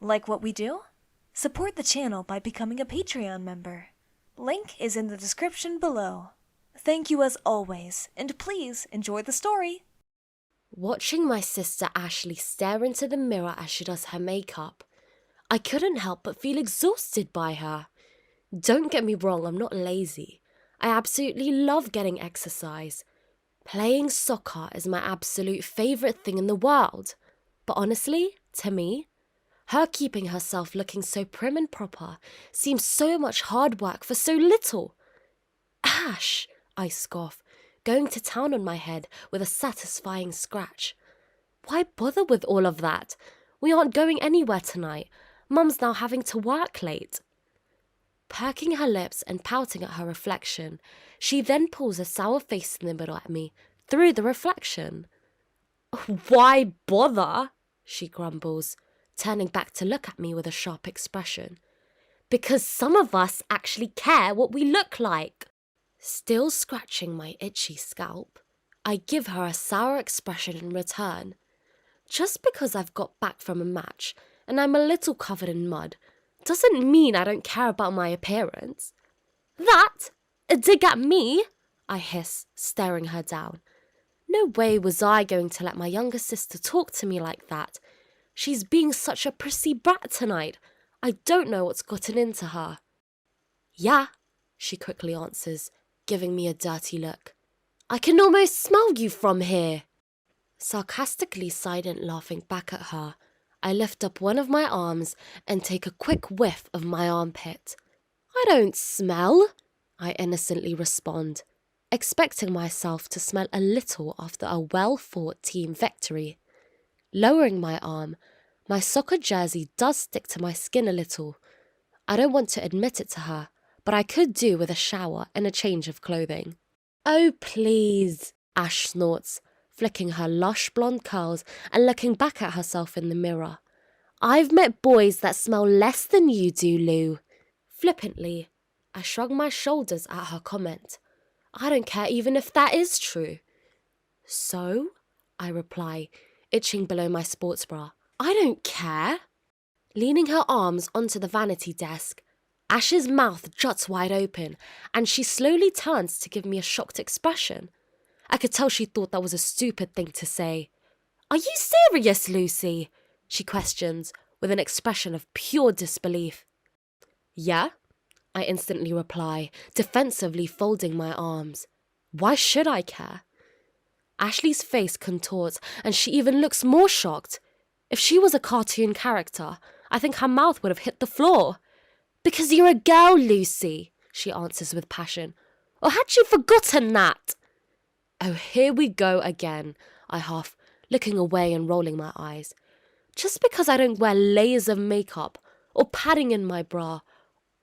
Like what we do? Support the channel by becoming a Patreon member. Link is in the description below. Thank you as always, and please enjoy the story. Watching my sister Ashleigh stare into the mirror as she does her makeup, I couldn't help but feel exhausted by her. Don't get me wrong, I'm not lazy. I absolutely love getting exercise. Playing soccer is my absolute favourite thing in the world. But honestly, to me, her keeping herself looking so prim and proper seems so much hard work for so little. Ash, I scoff, going to town on my head with a satisfying scratch. Why bother with all of that? We aren't going anywhere tonight. Mum's now having to work late. Perking her lips and pouting at her reflection, she then pulls a sour face in the middle at me, through the reflection. Why bother? She grumbles, turning back to look at me with a sharp expression. Because some of us actually care what we look like. Still scratching my itchy scalp, I give her a sour expression in return. Just because I've got back from a match and I'm a little covered in mud doesn't mean I don't care about my appearance. That? A dig at me? I hiss, staring her down. No way was I going to let my younger sister talk to me like that. She's being such a prissy brat tonight. I don't know what's gotten into her. Yeah, she quickly answers, giving me a dirty look. I can almost smell you from here. Sarcastically silent laughing back at her, I lift up one of my arms and take a quick whiff of my armpit. I don't smell, I innocently respond, expecting myself to smell a little after a well-fought team victory. Lowering my arm, my soccer jersey does stick to my skin a little. I don't want to admit it to her, but I could do with a shower and a change of clothing. Oh, please, Ash snorts, flicking her lush blonde curls and looking back at herself in the mirror. I've met boys that smell less than you do, Lou. Flippantly, I shrug my shoulders at her comment. I don't care even if that is true. So? I reply, itching below my sports bra. I don't care. Leaning her arms onto the vanity desk, Ash's mouth juts wide open and she slowly turns to give me a shocked expression. I could tell she thought that was a stupid thing to say. Are you serious, Lucy? She questions with an expression of pure disbelief. Yeah, I instantly reply, defensively folding my arms. Why should I care? Ashleigh's face contorts and she even looks more shocked. If she was a cartoon character, I think her mouth would have hit the floor. Because you're a girl, Lucy, she answers with passion. Or had you forgotten that? Oh, here we go again, I huff, looking away and rolling my eyes. Just because I don't wear layers of makeup or padding in my bra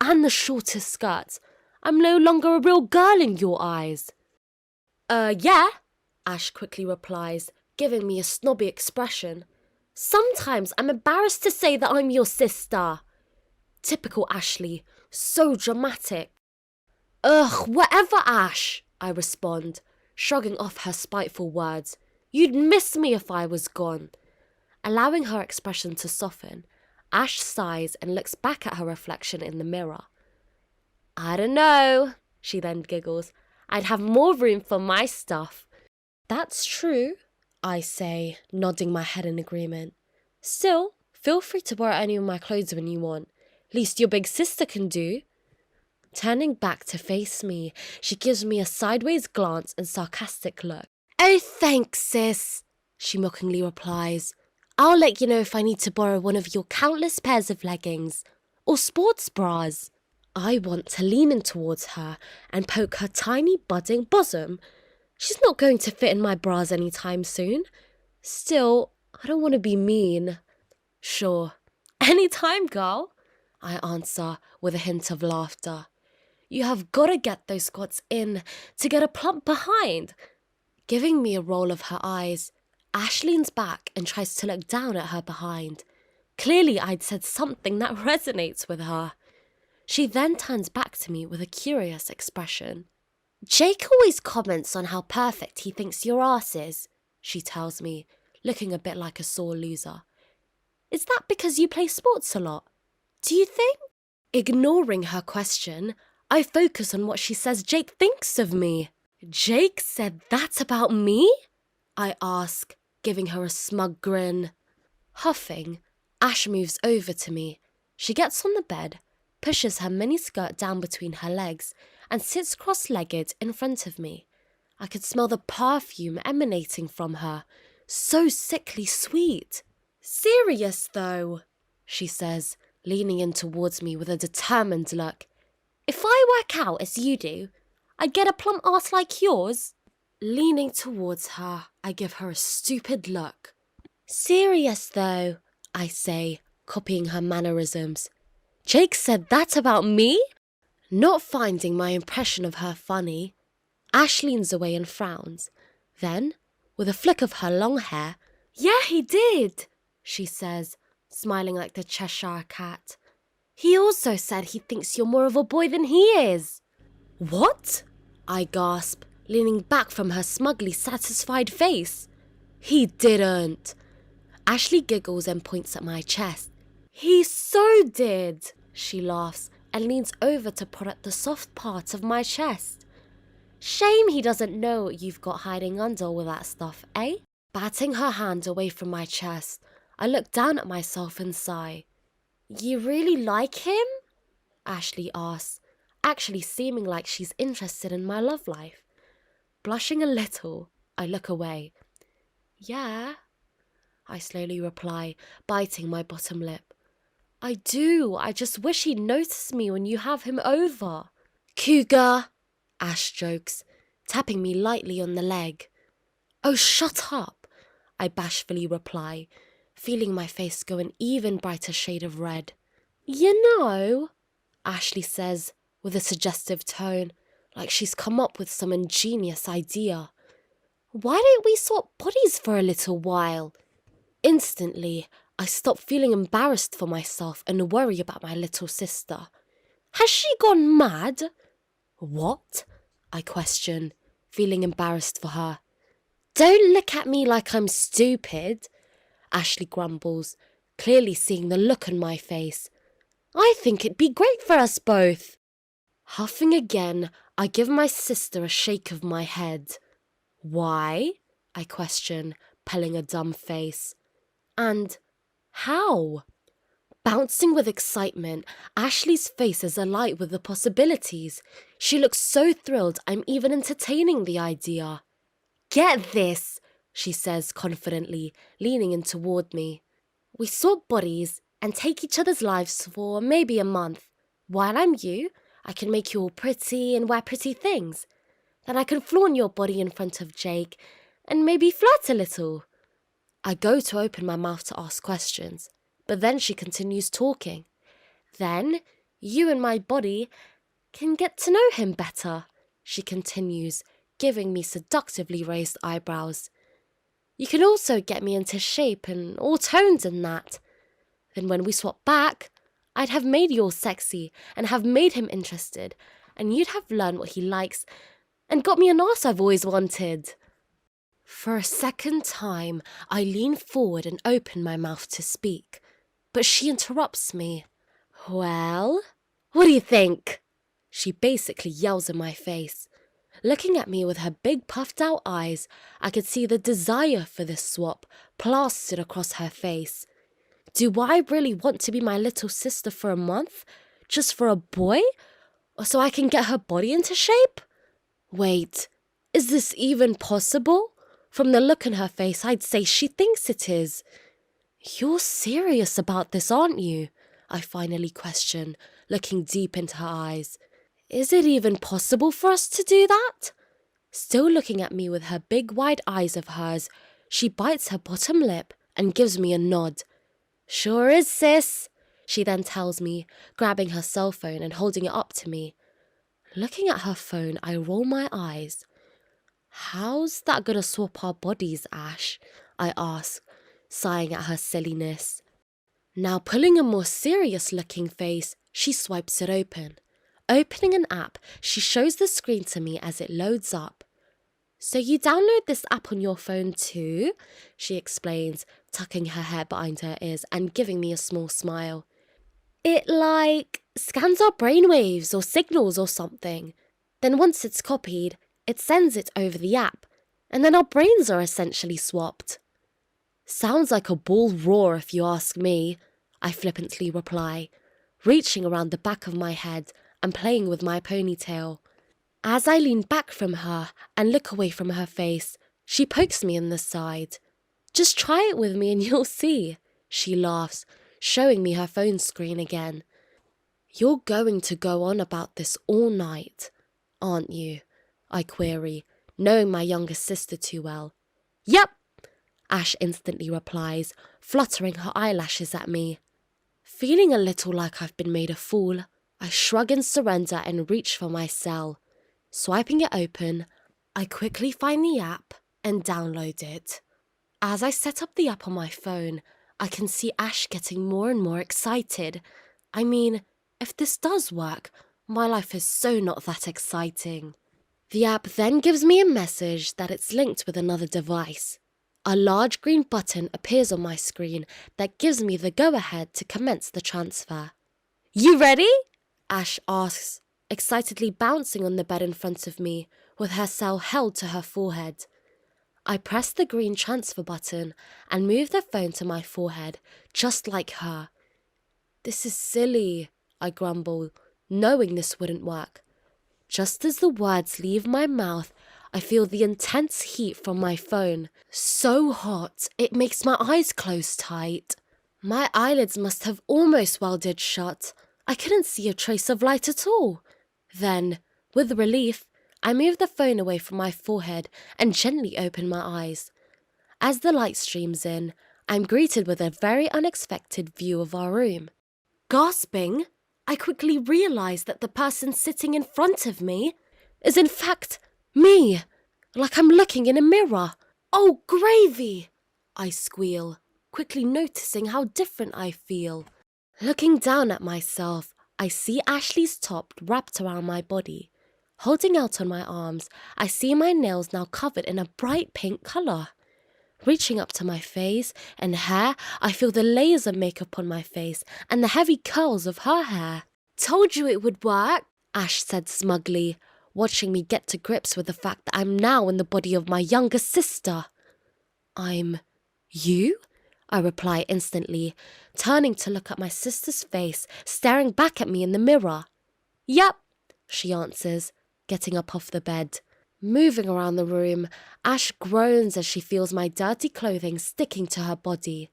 and the shortest skirts, I'm no longer a real girl in your eyes. Yeah, Ash quickly replies, giving me a snobby expression. Sometimes I'm embarrassed to say that I'm your sister. Typical Ashleigh, so dramatic. Ugh, whatever, Ash, I respond, shrugging off her spiteful words. You'd miss me if I was gone. Allowing her expression to soften, Ash sighs and looks back at her reflection in the mirror. I don't know, she then giggles. I'd have more room for my stuff. That's true, I say, nodding my head in agreement. Still, feel free to borrow any of my clothes when you want. Least your big sister can do. Turning back to face me, she gives me a sideways glance and sarcastic look. Oh, thanks, sis, she mockingly replies. I'll let you know if I need to borrow one of your countless pairs of leggings or sports bras. I want to lean in towards her and poke her tiny budding bosom. She's not going to fit in my bras anytime soon. Still, I don't want to be mean. Sure, anytime, girl, I answer with a hint of laughter. You have got to get those squats in to get a plump behind. Giving me a roll of her eyes, Ash leans back and tries to look down at her behind. Clearly I'd said something that resonates with her. She then turns back to me with a curious expression. Jake always comments on how perfect he thinks your ass is, she tells me, looking a bit like a sore loser. Is that because you play sports a lot? Do you think? Ignoring her question, I focus on what she says Jake thinks of me. Jake said that about me? I ask, giving her a smug grin. Huffing, Ash moves over to me. She gets on the bed, pushes her miniskirt down between her legs, and sits cross-legged in front of me. I could smell the perfume emanating from her. So sickly sweet. Serious, though, she says, leaning in towards me with a determined look. If I work out as you do, I'd get a plump ass like yours. Leaning towards her, I give her a stupid look. Serious, though, I say, copying her mannerisms. Jake said that about me? Not finding my impression of her funny, Ash leans away and frowns. Then, with a flick of her long hair, yeah, he did, she says, smiling like the Cheshire Cat. He also said he thinks you're more of a boy than he is. What? I gasp, leaning back from her smugly satisfied face. He didn't. Ashleigh giggles and points at my chest. He so did, she laughs and leans over to prod at the soft part of my chest. Shame he doesn't know what you've got hiding under all that stuff, eh? Batting her hand away from my chest, I look down at myself and sigh. You really like him? Ashleigh asks, actually seeming like she's interested in my love life. Blushing a little, I look away. Yeah, I slowly reply, biting my bottom lip. I do, I just wish he'd notice me when you have him over. Cougar, Ash jokes, tapping me lightly on the leg. Oh, shut up, I bashfully reply, feeling my face go an even brighter shade of red. You know, Ashleigh says, with a suggestive tone, like she's come up with some ingenious idea. Why don't we swap bodies for a little while? Instantly, I stop feeling embarrassed for myself and worry about my little sister. Has she gone mad? What? I question, feeling embarrassed for her. Don't look at me like I'm stupid, Ashleigh grumbles, clearly seeing the look on my face. I think it'd be great for us both. Huffing again, I give my sister a shake of my head. Why? I question, pulling a dumb face. And how? Bouncing with excitement, Ashleigh's face is alight with the possibilities. She looks so thrilled I'm even entertaining the idea. Get this, she says confidently, leaning in toward me. We swap bodies and take each other's lives for maybe a month. While I'm you, I can make you all pretty and wear pretty things. Then I can flaunt your body in front of Jake and maybe flirt a little. I go to open my mouth to ask questions, but then she continues talking. Then you and my body can get to know him better, she continues, giving me seductively raised eyebrows. You can also get me into shape and all toned and that. Then when we swap back, I'd have made you all sexy and have made him interested, and you'd have learned what he likes and got me an arse I've always wanted. For a second time, I lean forward and open my mouth to speak, but she interrupts me. Well, what do you think? She basically yells in my face. Looking at me with her big puffed out eyes, I could see the desire for this swap plastered across her face. Do I really want to be my little sister for a month? Just for a boy? Or so I can get her body into shape? Wait, is this even possible? From the look in her face, I'd say she thinks it is. You're serious about this, aren't you? I finally question, looking deep into her eyes. Is it even possible for us to do that? Still looking at me with her big wide eyes of hers, she bites her bottom lip and gives me a nod. Sure is, sis, she then tells me, grabbing her cell phone and holding it up to me. Looking at her phone, I roll my eyes. How's that gonna swap our bodies, Ash? I ask, sighing at her silliness. Now pulling a more serious-looking face, she swipes it open. Opening an app, she shows the screen to me as it loads up. "So you download this app on your phone too?" she explains, tucking her hair behind her ears and giving me a small smile. "It scans our brainwaves or signals or something. Then once it's copied, it sends it over the app, and then our brains are essentially swapped." "Sounds like a bull roar if you ask me," I flippantly reply, reaching around the back of my head and playing with my ponytail. As I lean back from her and look away from her face, she pokes me in the side. "Just try it with me and you'll see," she laughs, showing me her phone screen again. "You're going to go on about this all night, aren't you?" I query, knowing my younger sister too well. "Yep," Ash instantly replies, fluttering her eyelashes at me. Feeling a little like I've been made a fool, I shrug in surrender and reach for my cell. Swiping it open, I quickly find the app and download it. As I set up the app on my phone, I can see Ash getting more and more excited. I mean, if this does work, my life is so not that exciting. The app then gives me a message that it's linked with another device. A large green button appears on my screen that gives me the go-ahead to commence the transfer. "You ready?" Ash asks, excitedly bouncing on the bed in front of me, with her cell held to her forehead. I press the green transfer button and move the phone to my forehead, just like her. "This is silly," I grumble, knowing this wouldn't work. Just as the words leave my mouth, I feel the intense heat from my phone. So hot, it makes my eyes close tight. My eyelids must have almost welded shut. I couldn't see a trace of light at all. Then, with relief, I move the phone away from my forehead and gently open my eyes. As the light streams in, I'm greeted with a very unexpected view of our room. Gasping, I quickly realize that the person sitting in front of me is in fact me, like I'm looking in a mirror. "Oh, gravy!" I squeal, quickly noticing how different I feel. Looking down at myself, I see Ashleigh's top wrapped around my body. Holding out on my arms, I see my nails now covered in a bright pink colour. Reaching up to my face and hair, I feel the layers of makeup on my face and the heavy curls of her hair. "Told you it would work," Ash said smugly, watching me get to grips with the fact that I'm now in the body of my younger sister. "I'm you?" I reply instantly, turning to look at my sister's face, staring back at me in the mirror. "Yep," she answers, getting up off the bed. Moving around the room, Ash groans as she feels my dirty clothing sticking to her body.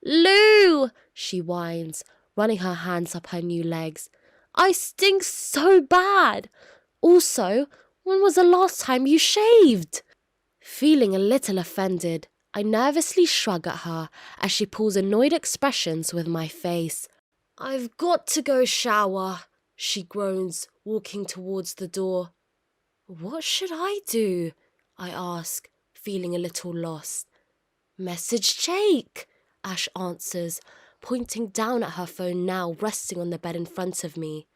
"Lou!" she whines, running her hands up her new legs. "I stink so bad. Also, when was the last time you shaved?" Feeling a little offended, I nervously shrug at her as she pulls annoyed expressions with my face. "I've got to go shower," she groans, walking towards the door. "What should I do?" I ask, feeling a little lost. "Message Jake," Ash answers, pointing down at her phone now resting on the bed in front of me.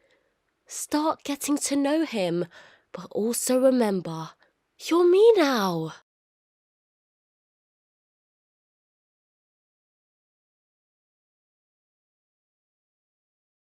"Start getting to know him, but also remember, you're me now."